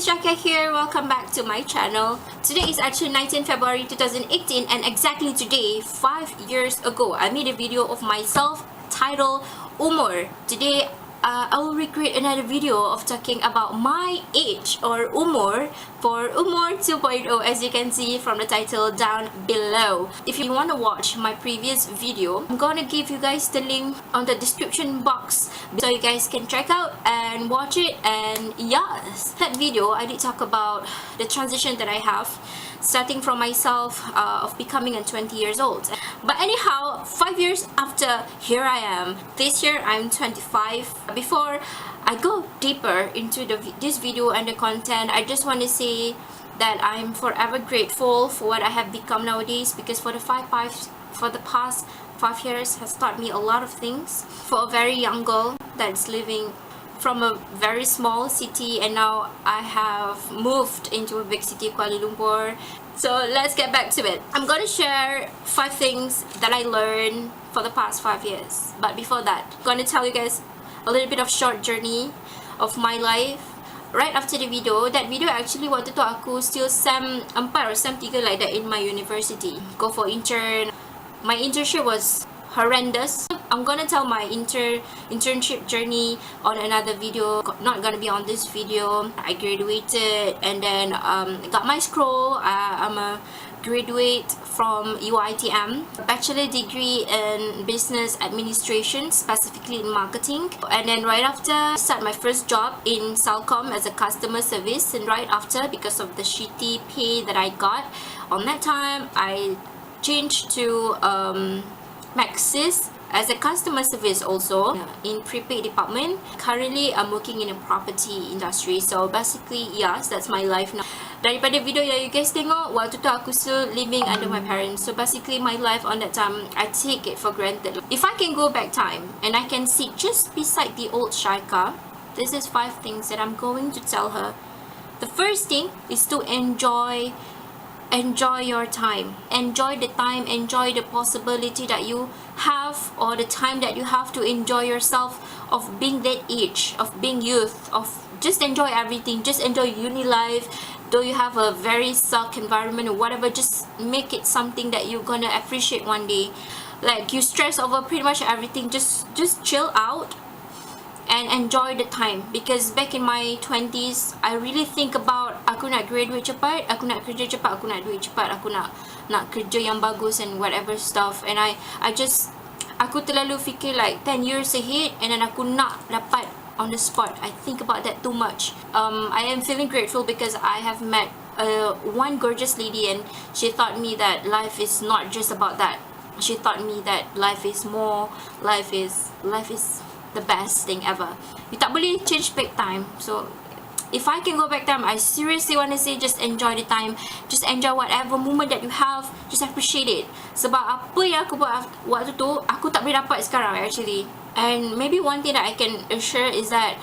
is Shaika here. Welcome back to my channel. Today is actually 19 February 2018 and exactly today, 5 years ago, I made a video of myself titled Umur. Today, I will recreate another video of talking about my age or Umur for Umur 2.0, as you can see from the title down below. If you want to watch my previous video, I'm gonna give you guys the link on the description box so you guys can check out and watch it. And yes, that video I did talk about the transition that I have starting from myself of becoming 20 years old. But anyhow, 5 years after, here I am. This year I'm 25. Before I go deeper into this video and the content, I just want to say that I'm forever grateful for what I have become nowadays, because for the past 5 years has taught me a lot of things. For a very young girl that's living from a very small city, and now I have moved into a big city, Kuala Lumpur. So let's get back to it. I'm gonna share 5 things that I learned for the past 5 years. But before that, I'm gonna tell you guys a little bit of short journey of my life. Right after the video, that video actually waktu tu aku still SEM 4 or SEM 3 like that in my university. Go for intern. My internship was horrendous. I'm gonna tell my internship journey on another video, not gonna be on this video. I graduated and then got my scroll. I'm a graduate from UiTM, bachelor degree in business administration, specifically in marketing. And then right after, start my first job in Celcom as a customer service. And right after, because of the shitty pay that I got on that time, I changed to Maxis as a customer service also in prepaid department. Currently, I'm working in a property industry. So basically, yes, that's my life now. Daripada video yang you guys tengok, waktu tu aku still living under my parents. So basically, my life on that time, I take it for granted. If I can go back time and I can sit just beside the old Shaika, this is 5 things that I'm going to tell her. The first thing is to enjoy your time. Enjoy the time, enjoy the possibility that you have, or the time that you have to enjoy yourself of being that age, of being youth, of just enjoy everything, just enjoy uni life. Though you have a very suck environment or whatever, just make it something that you're gonna appreciate one day. Like you stress over pretty much everything, just chill out and enjoy the time. Because back in my 20s, I really think about aku nak graduate cepat, aku nak kerja cepat, aku nak duit cepat, aku nak kerja yang bagus and whatever stuff. And aku terlalu fikir like 10 years ahead, and then aku nak dapat on the spot. I think about that too much. I am feeling grateful because I have met one gorgeous lady, and she taught me that life is not just about that. She taught me that life is more. Life is the best thing ever. You tak boleh change back time. So if I can go back time, I seriously want to say just enjoy the time. Just enjoy whatever moment that you have. Just appreciate it. Sebab apa yang aku buat waktu tu, aku tak boleh dapat sekarang actually. And maybe one thing that I can assure is that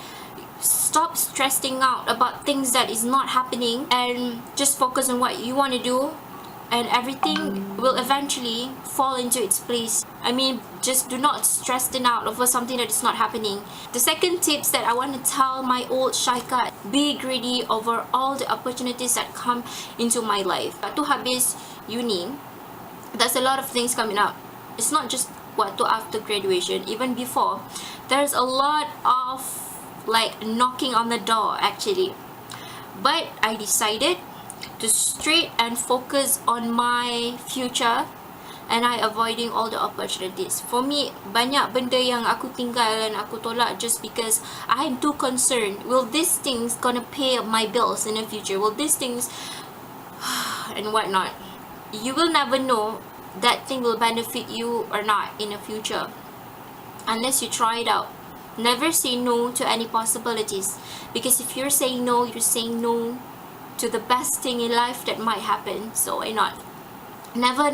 stop stressing out about things that is not happening and just focus on what you want to do, and everything will eventually fall into its place. I mean, just do not stress out over something that is not happening. The second tips that I want to tell my old Shaika, be greedy over all the opportunities that come into my life. Waktu habis uni, there's a lot of things coming up. It's not just waktu after graduation, even before. There's a lot of like knocking on the door actually. But I decided to straight and focus on my future, and I avoiding all the opportunities. For me, banyak benda yang aku tinggal dan aku tolak just because I'm too concerned. Will these things gonna pay my bills in the future? Will these things and whatnot? You will never know that thing will benefit you or not in the future unless you try it out. Never say no to any possibilities, because if you're saying no, you're saying no to the best thing in life that might happen. So why not? Never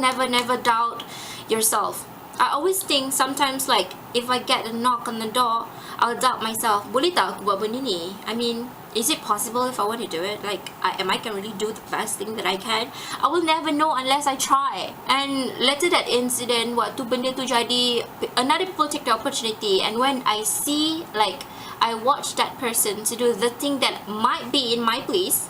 doubt yourself. I always think sometimes like if I get a knock on the door, I'll doubt myself. Boleh tak aku buat benda ni? I mean, is it possible if I want to do it? Like, am I can really do the best thing that I can? I will never know unless I try. And later that incident, waktu benda tu jadi, another people take the opportunity. And when I see, like, I watch that person to do the thing that might be in my place,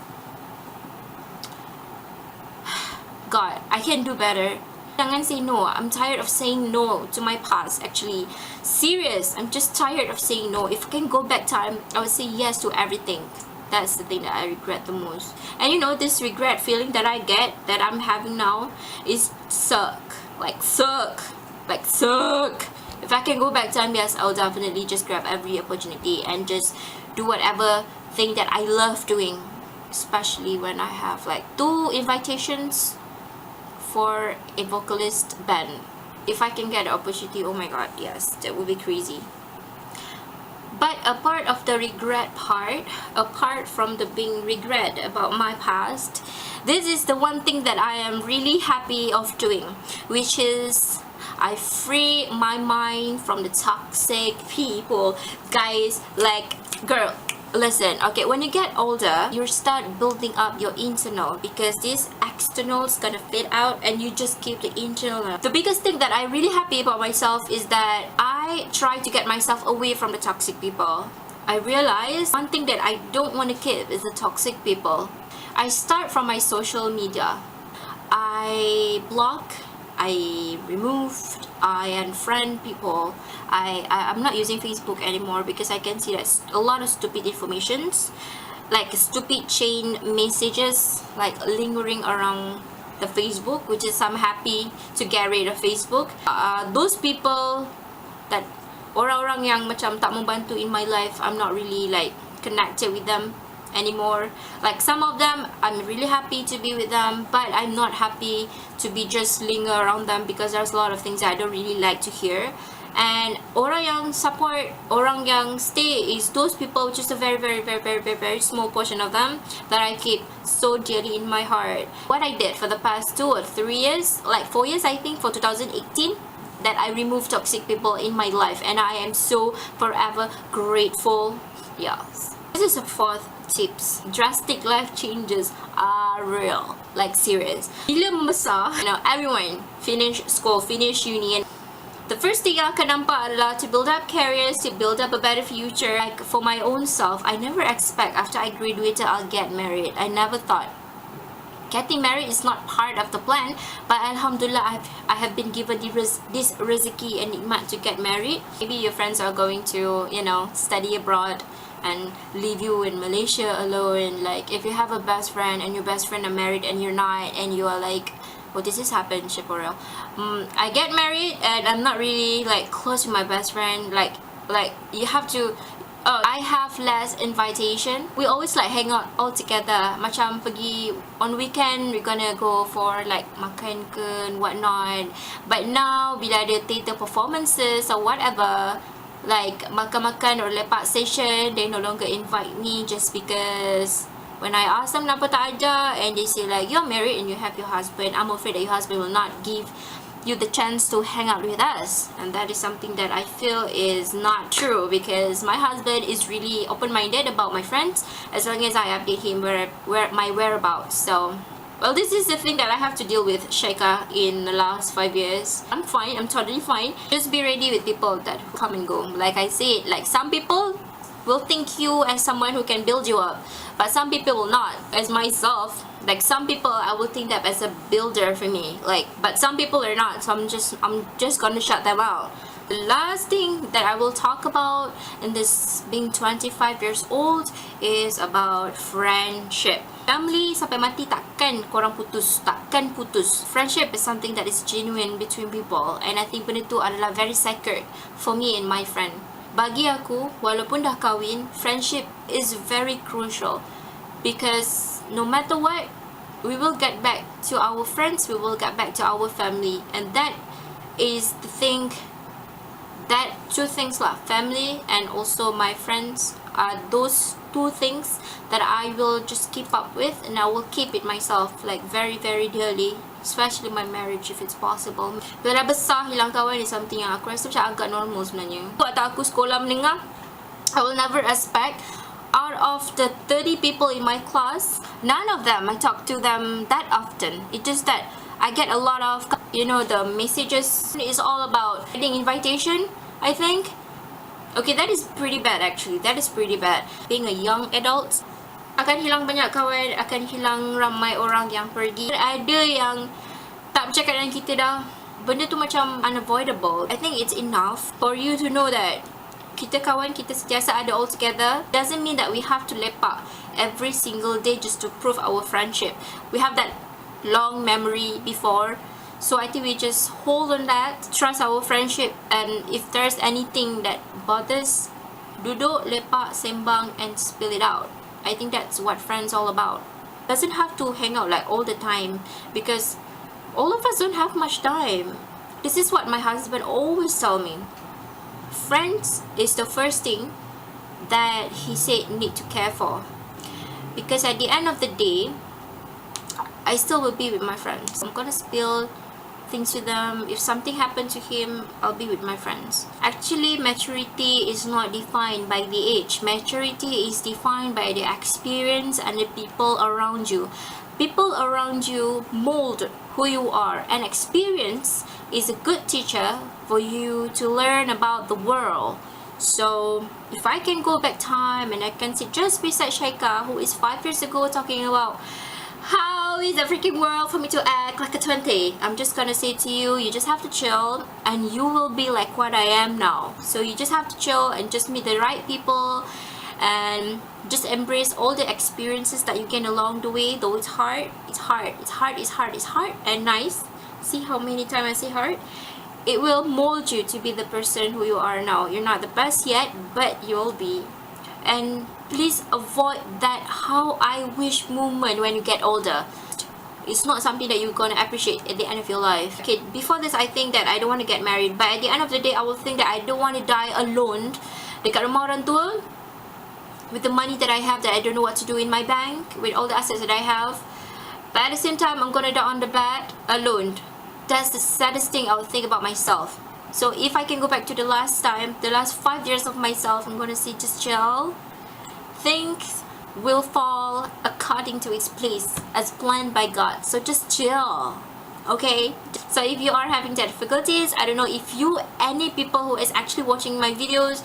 God, I can do better. Jangan say no. I'm tired of saying no to my past, actually. Serious, I'm just tired of saying no. If I can go back time, I would say yes to everything. That's the thing that I regret the most. And you know, this regret feeling that I get, that I'm having now, is suck. Like suck. Like suck. If I can go back time, yes, I'll definitely just grab every opportunity and just do whatever thing that I love doing. Especially when I have like 2 invitations for a vocalist band. If I can get the opportunity, oh my god, yes, that would be crazy. But a part of the regret part, apart from the being regret about my past, this is the one thing that I am really happy of doing, which is I free my mind from the toxic people. Guys, like, girl, listen, okay, when you get older, you start building up your internal, because this external is gonna fade out and you just keep the internal. The biggest thing that I'm really happy about myself is that I try to get myself away from the toxic people. I realize one thing that I don't want to keep is the toxic people. I start from my social media. I block, I removed, I unfriend people. I'm not using Facebook anymore because I can see that a lot of stupid informations, like stupid chain messages, like lingering around the Facebook, which is I'm happy to get rid of Facebook. Those people that orang-orang yang macam tak membantu in my life, I'm not really like connected with them anymore. Like some of them I'm really happy to be with them, but I'm not happy to be just linger around them because there's a lot of things I don't really like to hear. And orang yang support, orang yang stay is those people, which is a very small portion of them that I keep so dearly in my heart. What I did for the past 2 or 3 years, like 4 years I think, for 2018, that I removed toxic people in my life, and I am so forever grateful. Yes. This is the 4th tips. Drastic life changes are real, like serious. Bila membesar, you know, everyone finish school, finish uni, and the first thing I akan nampak adalah to build up careers, to build up a better future. Like for my own self, I never expect after I graduated I'll get married. I never thought. Getting married is not part of the plan, but Alhamdulillah, I have been given this rizki and nikmat to get married. Maybe your friends are going to, you know, study abroad and leave you in Malaysia alone. Like if you have a best friend and your best friend are married and you're not, and you are like, well, this has happened, Shiporel. I get married and I'm not really like close to my best friend. Like you have to. I have less invitation. We always like hang out all together. Macam pergi on weekend, we're gonna go for like makan ke and whatnot. But now, bila ada theatre performances or whatever, like makan-makan or lepak session, they no longer invite me just because when I ask them kenapa tak ada, and they say like, you're married and you have your husband, I'm afraid that your husband will not give you the chance to hang out with us. And that is something that I feel is not true, because my husband is really open-minded about my friends as long as I update him where my whereabouts. So, well, this is the thing that I have to deal with, Shaika, in the last 5 years. I'm fine, I'm totally fine. Just be ready with people that come and go. Like I said, like some people will think you as someone who can build you up, but some people will not. As myself, like some people I will think that as a builder for me, like, but some people are not, so I'm just gonna shut them out. The last thing that I will talk about in this being 25 years old is about friendship. Family sampai mati takkan korang putus, takkan putus. Friendship is something that is genuine between people, and I think benda tu adalah very sacred for me and my friend. Bagi aku, walaupun dah kahwin, friendship is very crucial, because no matter what, we will get back to our friends, we will get back to our family, and that is the thing, that 2 things lah, family and also my friends, are those 2 things that I will just keep up with, and I will keep it myself like very dearly, especially my marriage if it's possible. Bila dah besar, hilang kawan is something yang aku rasa macam agak normal sebenarnya. Waktu aku sekolah menengah, I will never expect, out of the 30 people in my class, none of them I talk to them that often. It's just that I get a lot of, you know, the messages is all about getting invitation, I think. Okay, that is pretty bad actually. That is pretty bad. Being a young adult, akan hilang banyak kawan, akan hilang ramai orang yang pergi. Ada yang tak bercakap dengan kita dah. Benda tu macam unavoidable. I think it's enough for you to know that kita kawan, kita sentiasa ada all together. Doesn't mean that we have to lepak every single day just to prove our friendship. We have that long memory before. So I think we just hold on that, trust our friendship, and if there's anything that bothers, duduk, lepak, sembang, and spill it out. I think that's what friends all about. Doesn't have to hang out like all the time, because all of us don't have much time. This is what my husband always tell me. Friends is the first thing that he said need to care for, because at the end of the day, I still will be with my friends. I'm gonna spill things to them. If something happened to him, I'll be with my friends. Actually, maturity is not defined by the age. Maturity is defined by the experience and the people around you. People around you mold who you are, and experience is a good teacher for you to learn about the world. So if I can go back time and I can sit just beside Shaika, who is 5 years ago, talking about how is the freaking world for me to act like a 20, I'm just gonna say to you, you just have to chill and you will be like what I am now. So you just have to chill and just meet the right people and just embrace all the experiences that you gain along the way. Though it's hard, and nice. See how many times I say hard? It will mold you to be the person who you are now. You're not the best yet, but you'll be. And please avoid that how I wish movement when you get older. It's not something that you're gonna appreciate at the end of your life. Okay, before this I think that I don't want to get married, but at the end of the day I will think that I don't want to die alone dekat rumah orang tua with the money that I have that I don't know what to do in my bank, with all the assets that I have. But at the same time, I'm gonna die on the bed alone. That's the saddest thing I would think about myself. So if I can go back to the last time, the last 5 years of myself, I'm gonna say just chill. Things will fall according to its place as planned by God. So just chill. Okay? So if you are having difficulties, I don't know if you, any people who is actually watching my videos,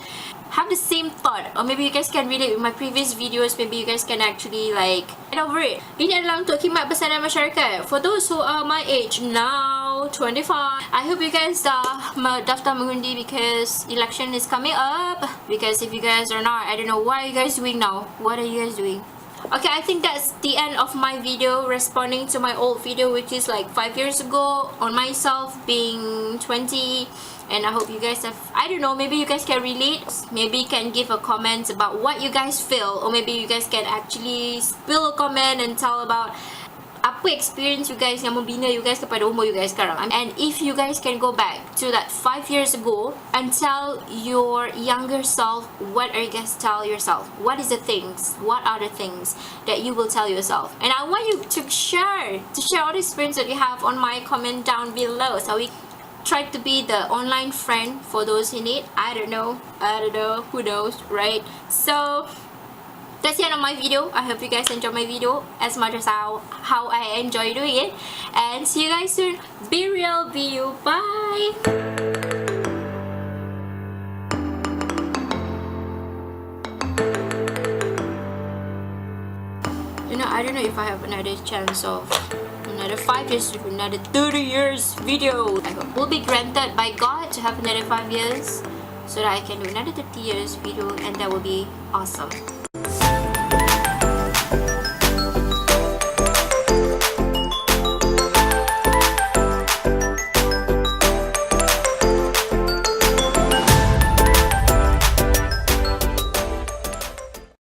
have the same thought, or maybe you guys can relate with my previous videos. Maybe you guys can actually like get over it. Ini adalah untuk khidmat pesanan masyarakat. For those who are my age now, 25, I hope you guys dah daftar mengundi because election is coming up. Because if you guys are not, I don't know what are you guys doing now. What are you guys doing? Okay, I think that's the end of my video responding to my old video, which is like 5 years ago, on myself being 20. And I hope you guys have, I don't know, maybe you guys can relate. Maybe you can give a comment about what you guys feel, or maybe you guys can actually spill a comment and tell about apa experience you guys yang membina you guys kepada umur you guys sekarang. And if you guys can go back to that 5 years ago and tell your younger self, what are you guys tell yourself? What is the things? What are the things that you will tell yourself? And I want you to share all the experience that you have on my comment down below, so we try to be the online friend for those in need. I don't know, who knows, right? So that's the end of my video. I hope you guys enjoy my video as much as how I enjoy doing it. And see you guys soon. Be real, be you. Bye. You know, I don't know if I have another chance of another 5 years, another 30 years video. I hope will be granted by God to have another 5 years so that I can do another 30 years video, and that will be awesome.